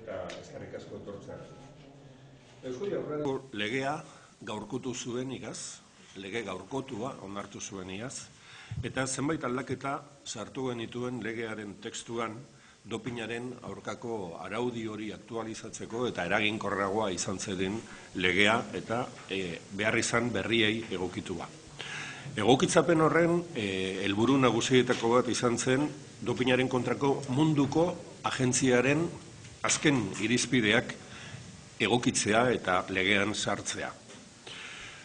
Eta eskerrik asko etortzea. Eusko Jaurlaritzak legea gaurkotu zuen igaz, lege gaurkotua onartu zuen igaz, eta zenbait aldaketa sartu genituen legearen tekstuan dopinaren aurkako araudi hori aktualizatzeko eta eraginkorragoa izan zedin legea eta behar izan berriei egokitu ba. Egokitzapen horren helburu nagusietako bat izan zen dopinaren kontrako munduko agentziaren azken irizpideak egokitzea eta legean sartzea.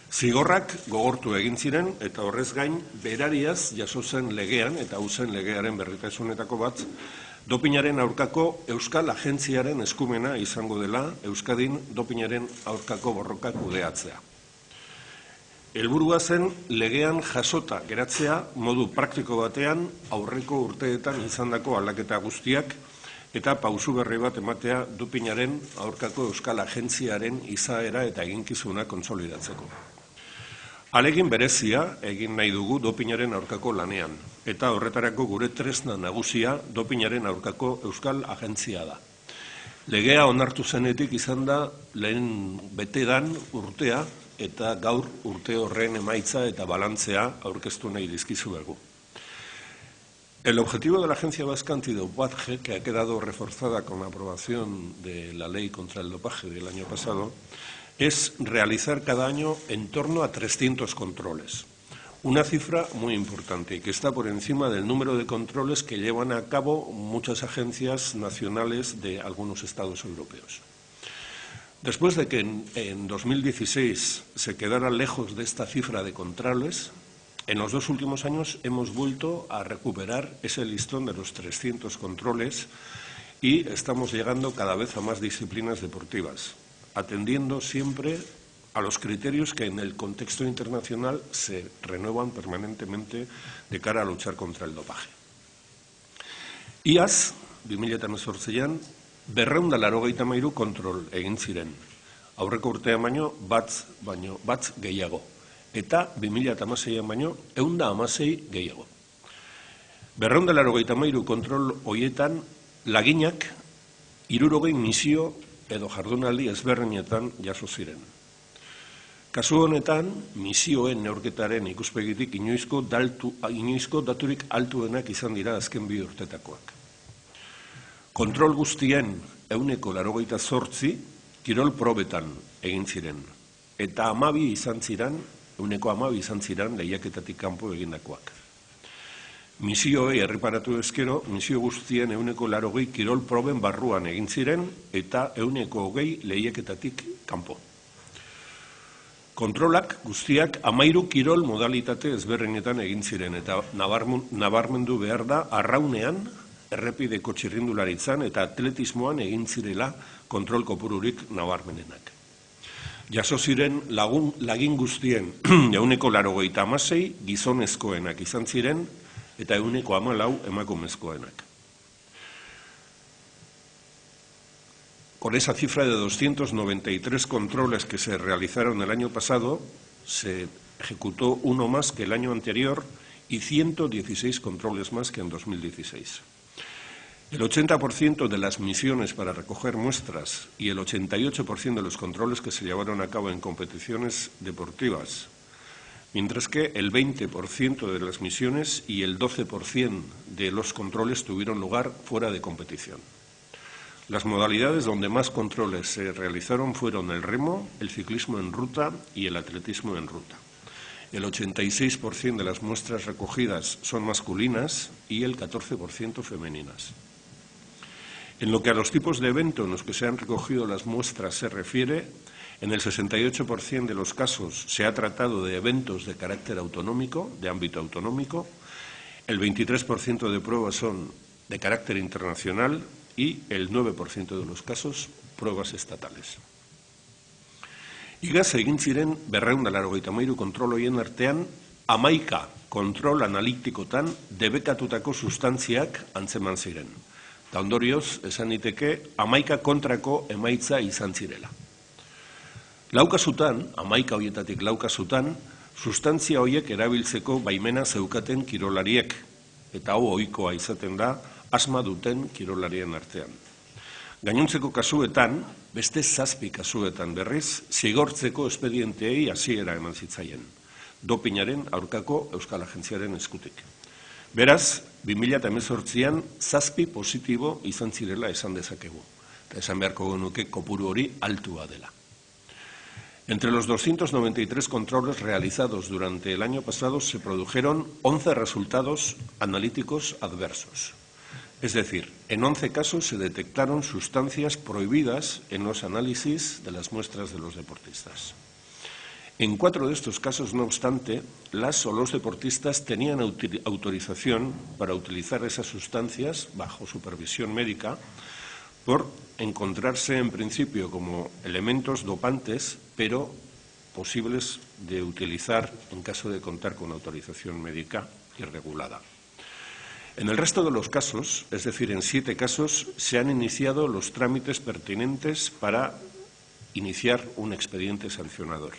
Zigorrak gogortu egin ziren eta horrez gain berariaz jaso zen legean eta zen legearen berritasunetako bat dopinaren aurkako Euskal Agentziaren eskumena izango dela Euskadin dopinaren aurkako borroka kudeatzea. Helburua zen legean jasota geratzea modu praktiko batean aurreko urteetan izandako aldaketa guztiak eta pausu berri bat ematea dopinaren aurkako Euskal Agentziaren izaera eta eginkizuna kontsolidatzeko. Alegin berezia egin nahi dugu dopinaren aurkako lanean, eta horretarako gure tresna nagusia dopinaren aurkako Euskal Agentzia da. Legea onartu zenetik izan da lehen betedan urtea eta gaur urte horren emaitza eta balantzea aurkeztu nahi dizkizuegu. El objetivo de la Agencia Vasca Antidopaje, que ha quedado reforzada con la aprobación de la Ley contra el Dopaje del año pasado, es realizar cada año en torno a 300 controles. Una cifra muy importante y que está por encima del número de controles que llevan a cabo muchas agencias nacionales de algunos estados europeos. Después de que en 2016 se quedara lejos de esta cifra de controles, en los 2 últimos años hemos vuelto a recuperar ese listón de los 300 controles y estamos llegando cada vez a más disciplinas deportivas, atendiendo siempre a los criterios que en el contexto internacional se renuevan permanentemente de cara a luchar contra el dopaje. Iaz, 2018an, 283 kontrol egin ziren. Aurreko urtean baino bat gehiago. Eta 2016an baino 116 gehiago. 283 kontrol hoietan laginak 60 misio edo jardunaldi ezberdinetan jaso ziren. Kasu honetan, misioen neurketaren ikuspegitik inoizko daturik altuenak izan dira azken 2 urtetakoak. Kontrol guztien 188 kirol probetan egin ziren, eta 12 izan ziren lehiaketatik kanpo egindakoak. Misioei erreparatu ezkero, misio guztien 180 kirol proben barruan egin ziren eta 120 lehiaketatik kanpo. Kontrolak guztiak 13 kirol modalitate ezberdinetan egin ziren eta nabarmendu behar da arraunean, errepideko txirrindularitzan eta atletismoan egin zirela kontrol kopururik nabarmenenak. Jaso ziren lagin guztien 186 gizonezkoenak izan ziren eta 114 emakumezkoenak. Con esa cifra de 293 controles que se realizaron el año pasado, se ejecutó uno más que el año anterior y 116 controles más que en 2016. El 80% de las misiones para recoger muestras y el 88% de los controles que se llevaron a cabo en competiciones deportivas, mientras que el 20% de las misiones y el 12% de los controles tuvieron lugar fuera de competición. Las modalidades donde más controles se realizaron fueron el remo, el ciclismo en ruta y el atletismo en ruta. El 86% de las muestras recogidas son masculinas y el 14% femeninas. En lo que a los tipos de evento en los que se han recogido las muestras se refiere, en el 68% de los casos se ha tratado de eventos de carácter autonómico, de ámbito autonómico, el 23% de pruebas son de carácter internacional y el 9% de los casos pruebas estatales. Igaz egin ziren 283 kontrol horien artean 11 kontrol analitikotan debekatutako sustantziak antzeman ziren. Eta ondorioz, esan diteke, 11 kontrako emaitza izan zirela. 4 kasutan, 11 horietatik 4 kasutan, sustantzia horiek erabiltzeko baimena zeukaten kirolariek, eta hau ohikoa izaten da, asma duten kirolarien artean. Gainontzeko kasuetan, beste 7 kasuetan berriz, zigortzeko espedienteei hasiera eman zitzaien, dopinaren aurkako Euskal Agentziaren eskutik. Beraz, 2018an 7 positibo izan zirela esan dezakegu, eta esan beharko genuke kopuru hori altua dela. Entre los 293 controles realizados durante el año pasado se produjeron 11 resultados analíticos adversos. Es decir, en 11 casos se detectaron sustancias prohibidas en los análisis de las muestras de los deportistas. En 4 de estos casos, no obstante, las o los deportistas tenían autorización para utilizar esas sustancias bajo supervisión médica por encontrarse en principio como elementos dopantes, pero posibles de utilizar en caso de contar con autorización médica y regulada. En el resto de los casos, es decir, en 7 casos, se han iniciado los trámites pertinentes para iniciar un expediente sancionador.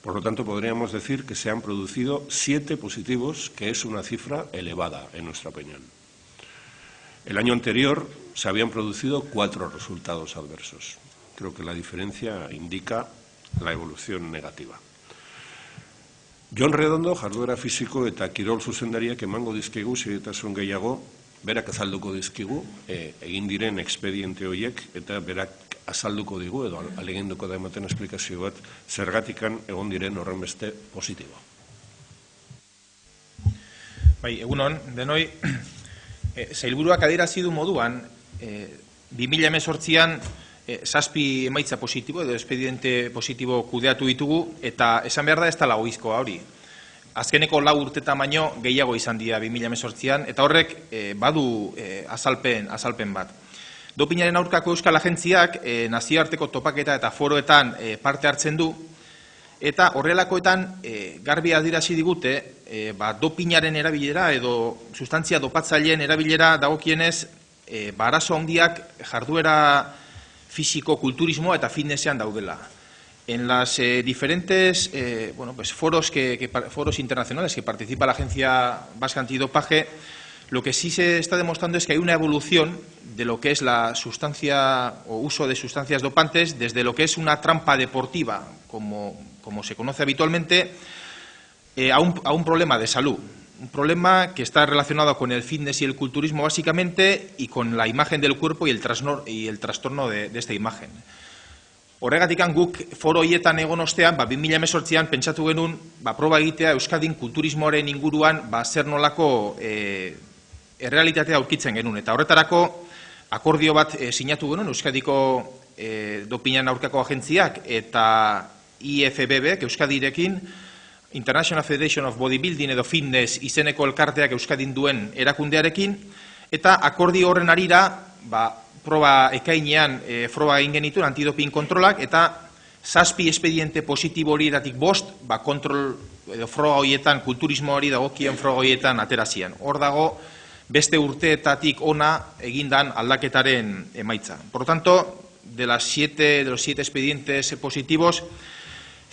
Por lo tanto, podríamos decir que se han producido 7 positivos, que es una cifra elevada, en nuestra opinión. El año anterior se habían producido 4 resultados adversos. Creo que la diferencia indica la evolución negativa. Jon Redondo, jarduera fisiko eta kirol zuzendariak emango dizkigu xehetasun gehiago, berak azalduko dizkigu egin diren expediente horiek, eta berak azalduko digu edo aleginduko da ematen esplikazio bat zergatikan egon diren horrenbeste positibo. Bai, egunon, denoi, sailburuak adierazi du moduan, 2018an 7 emaitza positibo edo expediente positibo kudeatu ditugu, eta esan behar da ez dela ohizkoa hori. Azkeneko 4 urtetan baino gehiago izan dira 2018an, eta horrek badu azalpen bat. Dopinaren aurkako Euskal Agentziak nazioarteko topaketa eta foroetan parte hartzen du, eta horrelakoetan garbi adierazi digute dopinaren erabilera edo sustantzia dopatzaileen erabilera dagokienez arazo handiak jarduera fisiko, kulturismo eta fitnessean daudela. En las diferentes foros internacionales que participa la Agencia Vasca Antidopaje, lo que sí se está demostrando es que hay una evolución de lo que es la sustancia o uso de sustancias dopantes, desde lo que es una trampa deportiva, como se conoce habitualmente, a un problema de salud. Un problema que está relacionado con el fitness y el culturismo básicamente y con la imagen del cuerpo y el trastorno de esta imagen. Horregatik guk foro hietan egon ostean, 2018an pentsatu genuen proba egitea Euskadin kulturismoaren inguruan zer nolako errealitatea aurkitzen genuen. Eta horretarako akordio bat sinatu genuen Euskadiko dopinaren aurkako agentziak eta IFBB, Euskadirekin, International Federation of Bodybuilding edo Fitness izeneko elkarteak Euskadin duen erakundearekin, eta akordio horren arira, proba ekainean froga egin genituen antidopin kontrolak, eta 7 expediente positibo horietatik 5, kontrol edo froga horietan, kulturismo hori dagokien froga horietan aterazian. Hor dago, beste urteetatik ona egindan aldaketaren emaitza. Por lo tanto, de los 7 expedientes positivos,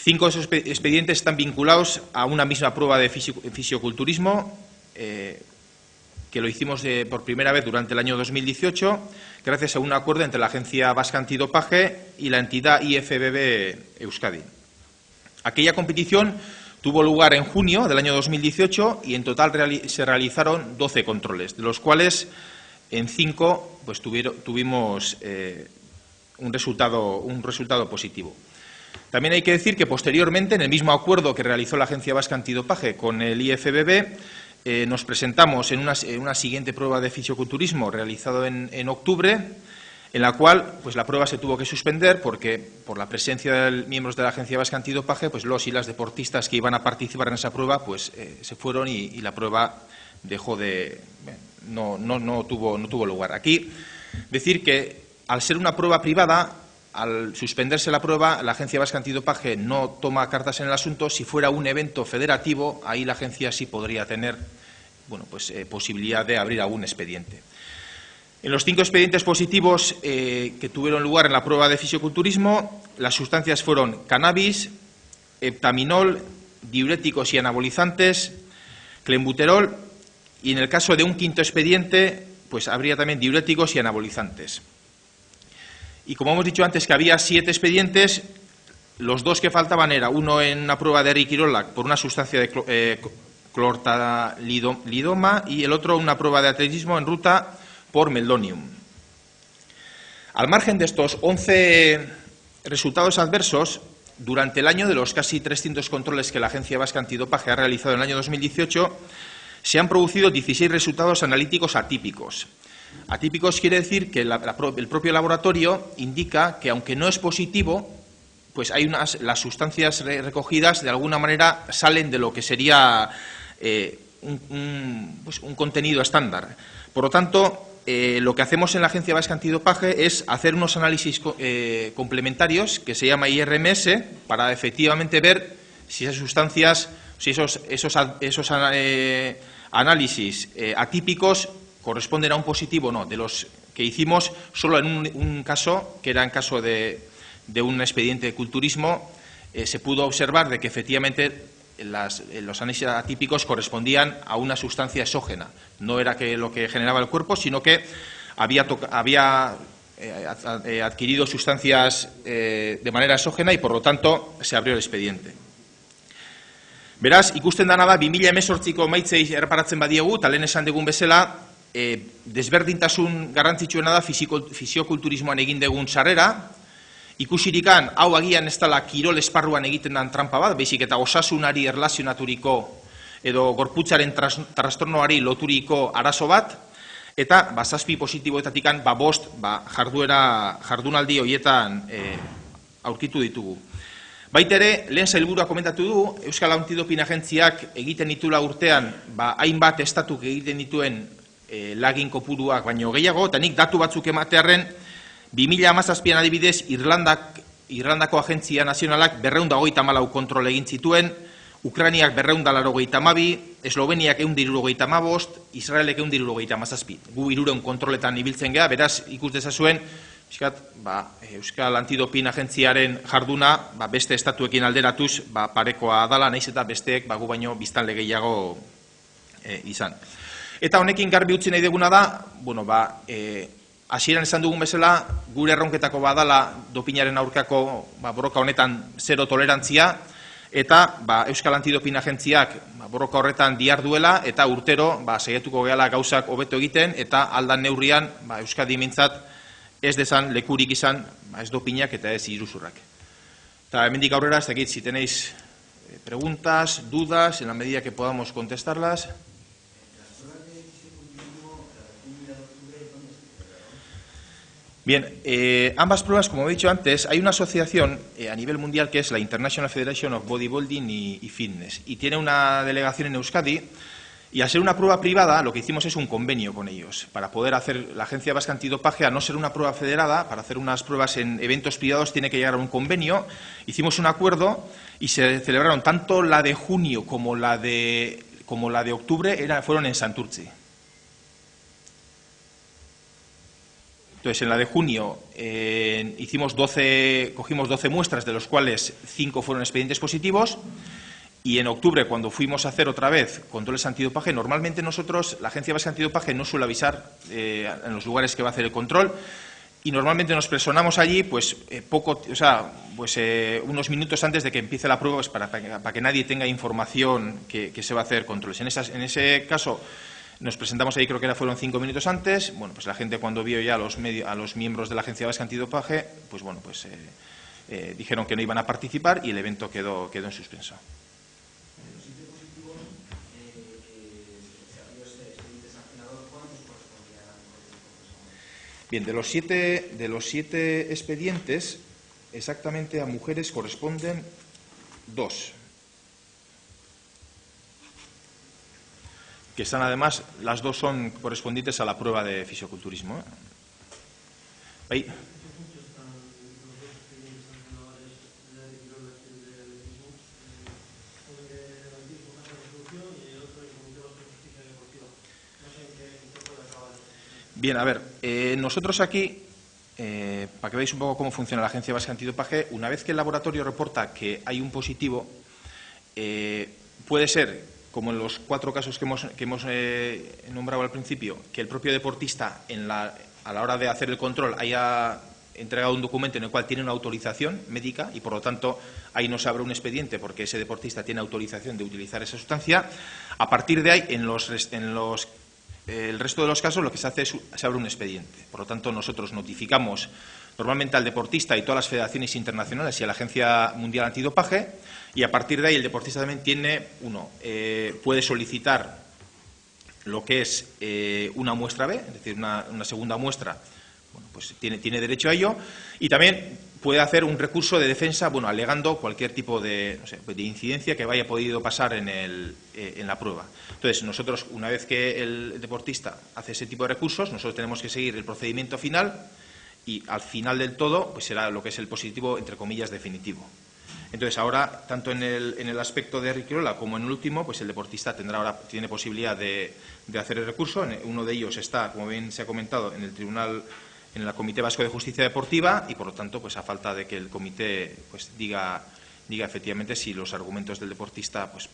5 de esos expedientes están vinculados a una misma prueba de fisioculturismo, que lo hicimos por primera vez durante el año 2018, gracias a un acuerdo entre la Agencia Vasca Antidopaje y la entidad IFBB Euskadi. Aquella competición tuvo lugar en junio del año 2018 y en total se realizaron 12 controles, de los cuales en 5 tuvimos un resultado positivo. También hay que decir que posteriormente, en el mismo acuerdo que realizó la Agencia Vasca Antidopaje con el IFBB, nos presentamos en una siguiente prueba de fisioculturismo realizado en octubre, en la cual la prueba se tuvo que suspender porque por la presencia de miembros de la Agencia Vasca Antidopaje, los y las deportistas que iban a participar en esa prueba se fueron y la prueba dejó no tuvo lugar. Aquí decir que al ser una prueba privada, al suspenderse la prueba, la Agencia Vasca Antidopaje no toma cartas en el asunto. Si fuera un evento federativo, ahí la agencia sí podría tener posibilidad de abrir algún expediente. En los 5 expedientes positivos que tuvieron lugar en la prueba de fisioculturismo, las sustancias fueron cannabis, heptaminol, diuréticos y anabolizantes, clenbuterol, y en el caso de un 5.º expediente, pues habría también diuréticos y anabolizantes. Y como hemos dicho antes que había 7 expedientes, los 2 que faltaban era uno en una prueba de Riquirolac por una sustancia de clortalidoma y el otro una prueba de atletismo en ruta por meldonium. Al margen de estos 11 resultados adversos, durante el año, de los casi 300 controles que la Agencia Vasca Antidopaje ha realizado en el año 2018, se han producido 16 resultados analíticos atípicos. Atípicos quiere decir que el propio laboratorio indica que, aunque no es positivo, pues las sustancias recogidas de alguna manera salen de lo que sería un contenido estándar. Por lo tanto, lo que hacemos en la Agencia Vasca Antidopaje es hacer unos análisis complementarios que se llama IRMS para efectivamente ver si esas sustancias, si esos análisis atípicos corresponden a un positivo o no. De los que hicimos, solo en un caso, que era en caso de un expediente de culturismo, se pudo observar de que efectivamente los análisis atípicos correspondían a una sustancia exógena. No era lo que generaba el cuerpo, sino que había adquirido sustancias de manera exógena y, por lo tanto, se abrió el expediente. Beraz, ikusten dana da, 2018ko emaitzei erreparatzen badiegu, eta lehen esan dugun bezala, desberdintasun garrantzitsuena da fisiokulturismoan egin dugun sarrera, ikusirikan, hau agian ez dela kirol esparruan egiten den trampa bat, baizik eta osasunari erlazionaturiko edo gorputzaren trastornoari loturiko arazo bat, eta 7 positiboetatikan 5 jardunaldi horietan aurkitu ditugu. Baita ere, lehen sailburuak komentatu du, Euskal Antidopin Agentziak egiten ditula urtean, hainbat estatuk egiten dituen lagin kopuruak baino gehiago, eta nik datu batzuk ematearren, 2017an adibidez, Irlandako Agentzia Nazionalak 224 kontrol egin zituen, Ukrainiak 282, Esloveniak 175, Israelek 177. Gu 300 kontroletan ibiltzen gea, beraz, ikus dezazuen, Euskal Antidopin Agentziaren jarduna beste estatuekin alderatuz parekoa dala, naiz eta besteek gu baino biztanle gehiago izan. Eta honekin garbi utzi nahi duguna da, hasieran esan dugun bezala, gure erronketako badala dopinaren aurkako borroka honetan 0 tolerantzia, eta Euskal Antidopin Agentziak borroka horretan diharduela, eta urtero saiatuko gehala gauzak hobeto egiten, eta aldan neurrian Euskadi mintzat ez dezan lekurik izan, ez dopinak eta ez iruzurrak. Eta hemendik aurrera, ez dakit, si tenéis preguntas, dudas, en la medida que podamos contestarlas. Bien, ambas pruebas, como he dicho antes, hay una asociación a nivel mundial que es la International Federation of Bodybuilding y Fitness, y tiene una delegación en Euskadi. Y al ser una prueba privada, lo que hicimos es un convenio con ellos, para poder hacer la Agencia Vasca Antidopaje, a no ser una prueba federada, para hacer unas pruebas en eventos privados tiene que llegar a un convenio. Hicimos un acuerdo y se celebraron tanto la de junio como la de octubre, fueron en Santurtzi. Entonces, en la de junio cogimos 12 muestras, de los cuales 5 fueron expedientes positivos. Y en octubre, cuando fuimos a hacer otra vez controles antidopaje, normalmente nosotros, la Agencia Vasca Antidopaje, no suele avisar en los lugares que va a hacer el control, y normalmente nos personamos allí unos minutos antes de que empiece la prueba, para que nadie tenga información que se va a hacer controles. En ese caso nos presentamos ahí, creo que fueron 5 minutos antes. Bueno, pues la gente, cuando vio ya a los miembros de la Agencia Vasca Antidopaje, dijeron que no iban a participar y el evento quedó en suspenso. Bien, de los siete expedientes, exactamente a mujeres corresponden 2. Que están, además, las 2 son correspondientes a la prueba de fisioculturismo. Ahí. Bien, a ver, nosotros aquí, para que veáis un poco cómo funciona la Agencia Vasca Antidopaje, una vez que el laboratorio reporta que hay un positivo, puede ser, como en los 4 casos que hemos nombrado al principio, que el propio deportista a la hora de hacer el control haya entregado un documento en el cual tiene una autorización médica y, por lo tanto, ahí no se abre un expediente porque ese deportista tiene autorización de utilizar esa sustancia. A partir de ahí, el resto de los casos, lo que se hace es se abre un expediente. Por lo tanto, nosotros notificamos normalmente al deportista y todas las federaciones internacionales y a la Agencia Mundial Antidopaje, y a partir de ahí el deportista también puede solicitar lo que es una muestra B, es decir, una segunda muestra. Bueno, pues tiene derecho a ello, y también puede hacer un recurso de defensa, alegando cualquier tipo de incidencia que haya podido pasar en la prueba. Entonces, nosotros, una vez que el deportista hace ese tipo de recursos, nosotros tenemos que seguir el procedimiento final, y al final del todo pues será lo que es el positivo, entre comillas, definitivo. Entonces, ahora, tanto en el aspecto de Riquerola como en el último, pues el deportista tiene posibilidad de hacer el recurso. Uno de ellos está, como bien se ha comentado, en el Comité Vasco de Justicia Deportiva, y, por lo tanto, pues a falta de que el comité pues diga efectivamente si los argumentos del deportista, pues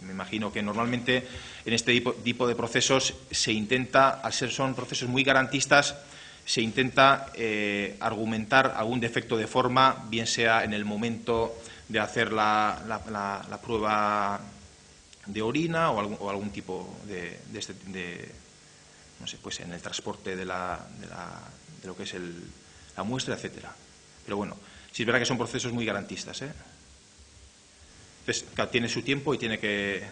me imagino que normalmente en este tipo de procesos se intenta, son procesos muy garantistas, se intenta argumentar algún defecto de forma, bien sea en el momento de hacer la prueba de orina o algún tipo no sé, pues en el transporte de lo que es la muestra, etcétera. Pero bueno, sí es verdad que son procesos muy garantistas, Entonces, tiene su tiempo y tiene que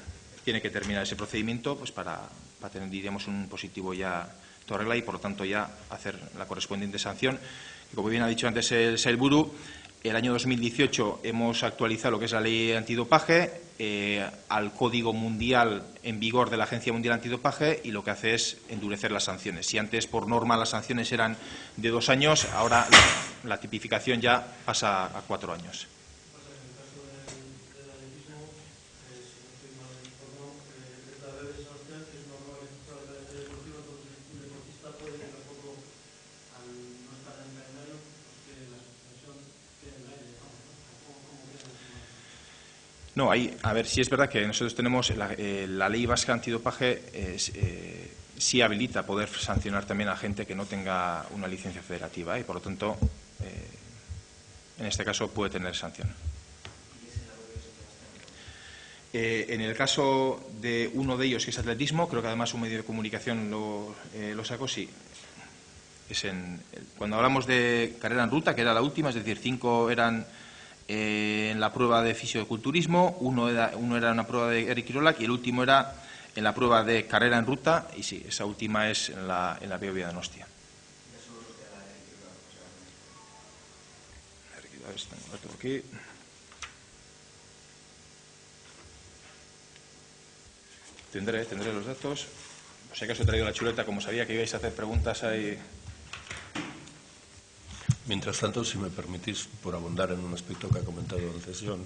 terminar ese procedimiento pues para tener, diríamos, un positivo ya toda regla, y por lo tanto ya hacer la correspondiente sanción. Y como bien ha dicho antes el Sailburu, el año 2018 hemos actualizado lo que es la ley antidopaje al Código Mundial en vigor de la Agencia Mundial Antidopaje, y lo que hace es endurecer las sanciones. Si antes por norma las sanciones eran de 2 años, ahora la tipificación ya pasa a 4 años. No, a ver, sí es verdad que nosotros tenemos la ley vasca antidopaje, sí habilita poder sancionar también a gente que no tenga una licencia federativa, y por lo tanto, en este caso puede tener sanción. En el caso de uno de ellos, que es atletismo, creo que además un medio de comunicación lo sacó, sí. Cuando hablamos de carrera en ruta, que era la última, es decir, 5 eran en la prueba de fisioculturismo, uno era una prueba de Eric Kirolak, y el último era en la prueba de carrera en ruta, y sí, esa última es en la Biobia de Donostia. Aquí. Tendré los datos. Por si acaso he traído la chuleta, como sabía que ibais a hacer preguntas ahí. Mientras tanto, si me permitís, por abundar en un aspecto que ha comentado antes John,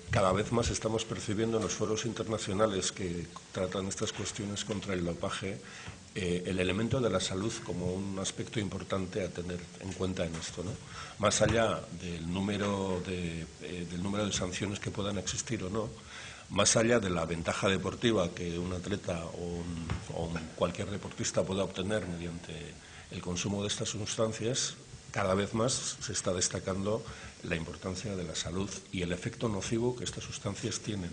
cada vez más estamos percibiendo en los foros internacionales que tratan estas cuestiones contra el dopaje el elemento de la salud como un aspecto importante a tener en cuenta en esto, ¿no? Más allá del número de sanciones que puedan existir o no, más allá de la ventaja deportiva que un atleta o cualquier deportista pueda obtener mediante el consumo de estas sustancias, cada vez más se está destacando la importancia de la salud y el efecto nocivo que estas sustancias tienen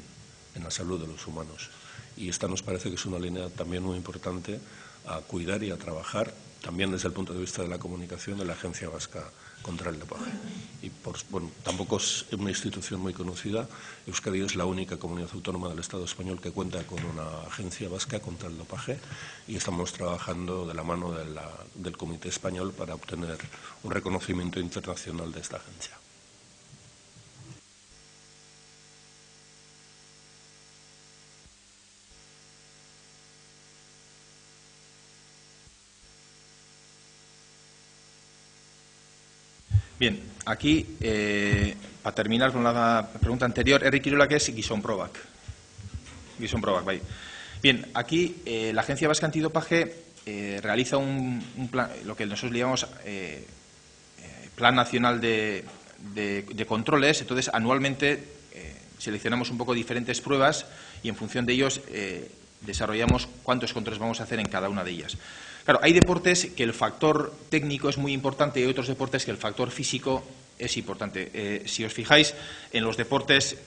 en la salud de los humanos. Y esta nos parece que es una línea también muy importante a cuidar y a trabajar, también desde el punto de vista de la comunicación de la Agencia Vasca contra el Dopaje. Y tampoco es una institución muy conocida. Euskadi es la única comunidad autónoma del Estado español que cuenta con una agencia vasca contra el dopaje, y estamos trabajando de la mano del Comité Español para obtener un reconocimiento internacional de esta agencia. Bien, aquí, para terminar con la pregunta anterior, Eric Kirolak es Gizon Probak. Bien, aquí la Agencia Vasca Antidopaje realiza un plan, lo que nosotros llamamos Plan Nacional de Controles. Entonces, anualmente seleccionamos un poco diferentes pruebas y, en función de ellos, desarrollamos cuántos controles vamos a hacer en cada una de ellas. Claro, hay deportes que el factor técnico es muy importante y hay otros deportes que el factor físico es importante. Si os fijáis, en los deportes,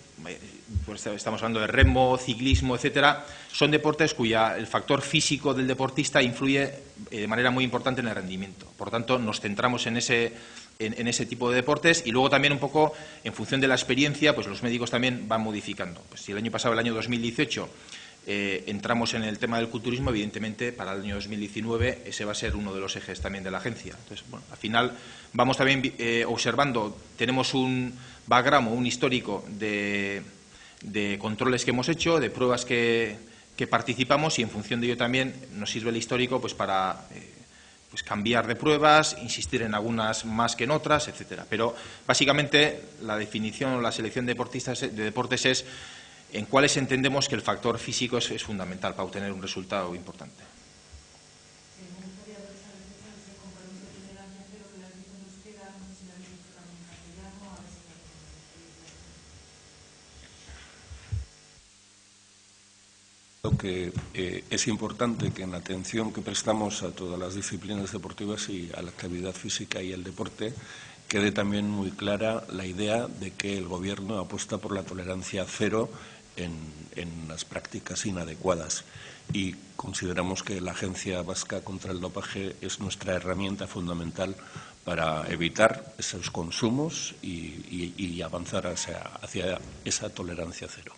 pues estamos hablando de remo, ciclismo, etcétera, son deportes cuya el factor físico del deportista influye de manera muy importante en el rendimiento. Por tanto, nos centramos en ese tipo de deportes y luego también un poco, en función de la experiencia, pues los médicos también van modificando. Pues si el año pasado, el año 2018, entramos en el tema del culturismo, evidentemente para el año 2019 ese va a ser uno de los ejes también de la agencia. Entonces, bueno, al final vamos también observando, tenemos un background o un histórico de controles que hemos hecho, de pruebas que participamos, y en función de ello también nos sirve el histórico pues para pues cambiar de pruebas, insistir en algunas más que en otras, etcétera. Pero básicamente la definición o la selección de deportes es en cuáles entendemos que el factor físico es fundamental para obtener un resultado importante. Creo que es importante que en la atención que prestamos a todas las disciplinas deportivas y a la actividad física y el deporte quede también muy clara la idea de que el Gobierno apuesta por la tolerancia cero en las prácticas inadecuadas, y consideramos que la Agencia Vasca contra el Dopaje es nuestra herramienta fundamental para evitar esos consumos y avanzar hacia esa tolerancia cero.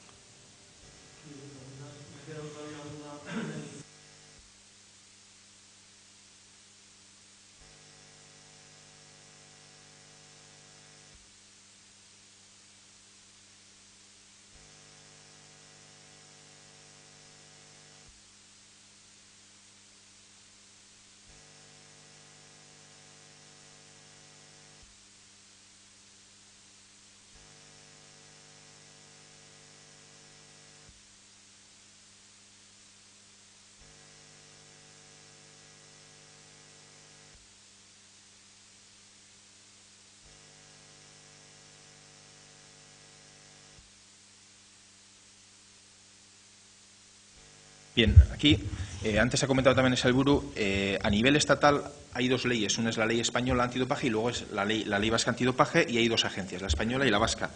Bien, aquí, antes ha comentado también Sailburu, a nivel estatal hay dos leyes. Una es la ley española antidopaje y luego es la ley vasca antidopaje, y hay dos agencias, la española y la vasca.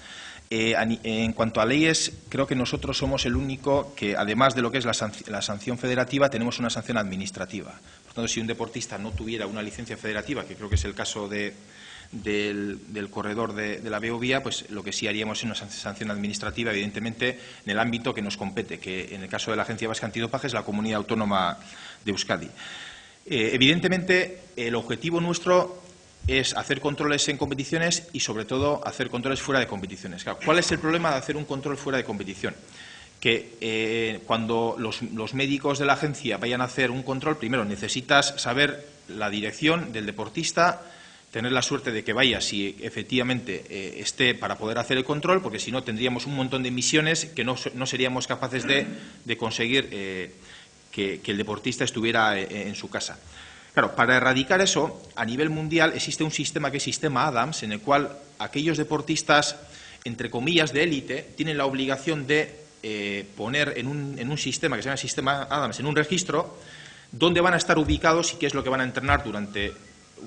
En cuanto a leyes, creo que nosotros somos el único que, además de lo que es la sanción federativa, tenemos una sanción administrativa. Por tanto, si un deportista no tuviera una licencia federativa, que creo que es el caso del corredor de la Beovía, pues lo que sí haríamos es una sanción administrativa, evidentemente, en el ámbito que nos compete, que en el caso de la Agencia Vasca Antidopaje es la Comunidad Autónoma de Euskadi. Evidentemente, el objetivo nuestro es hacer controles en competiciones y, sobre todo, hacer controles fuera de competiciones. Claro, ¿cuál es el problema de hacer un control fuera de competición? Que cuando los médicos de la agencia vayan a hacer un control, primero necesitas saber la dirección del deportista, tener la suerte de que vaya si efectivamente esté para poder hacer el control, porque si no tendríamos un montón de emisiones que no seríamos capaces de conseguir que el deportista estuviera en su casa. Claro, para erradicar eso, a nivel mundial existe un sistema que es sistema Adams, en el cual aquellos deportistas, entre comillas, de élite, tienen la obligación de poner en un sistema que se llama sistema Adams, en un registro, dónde van a estar ubicados y qué es lo que van a entrenar durante,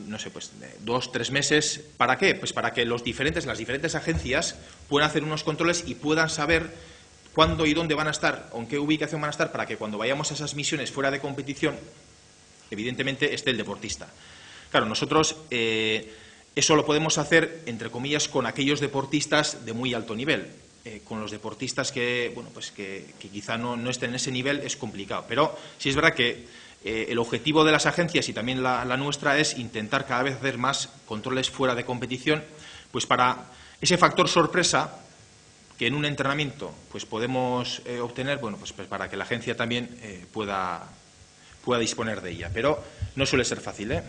no sé, pues 2 o 3 meses. ¿Para qué? Pues para que las diferentes agencias puedan hacer unos controles y puedan saber cuándo y dónde van a estar, o en qué ubicación van a estar, para que cuando vayamos a esas misiones fuera de competición, evidentemente esté el deportista. Claro, nosotros eso lo podemos hacer, entre comillas, con aquellos deportistas de muy alto nivel. Con los deportistas que quizá no estén en ese nivel es complicado. Pero sí es verdad que el objetivo de las agencias y también la nuestra es intentar cada vez hacer más controles fuera de competición, pues para ese factor sorpresa que en un entrenamiento pues podemos obtener, bueno, pues para que la agencia también pueda disponer de ella. Pero no suele ser fácil, ¿eh?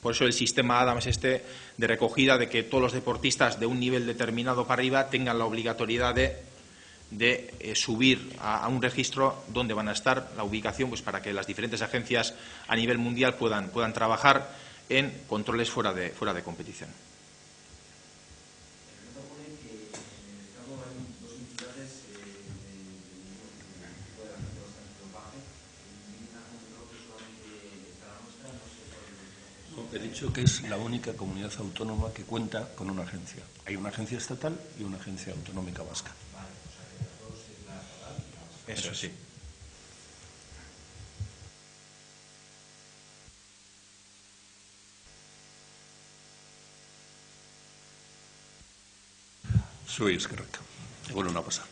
Por eso el sistema Adams de recogida de que todos los deportistas de un nivel determinado para arriba tengan la obligatoriedad de de subir a un registro donde van a estar la ubicación, pues para que las diferentes agencias a nivel mundial puedan trabajar en controles fuera de competición. He dicho que es la única comunidad autónoma que cuenta con una agencia. Hay una agencia estatal y una agencia autonómica vasca. Eso sí. Zuei eskerrak. Egun ona pasa.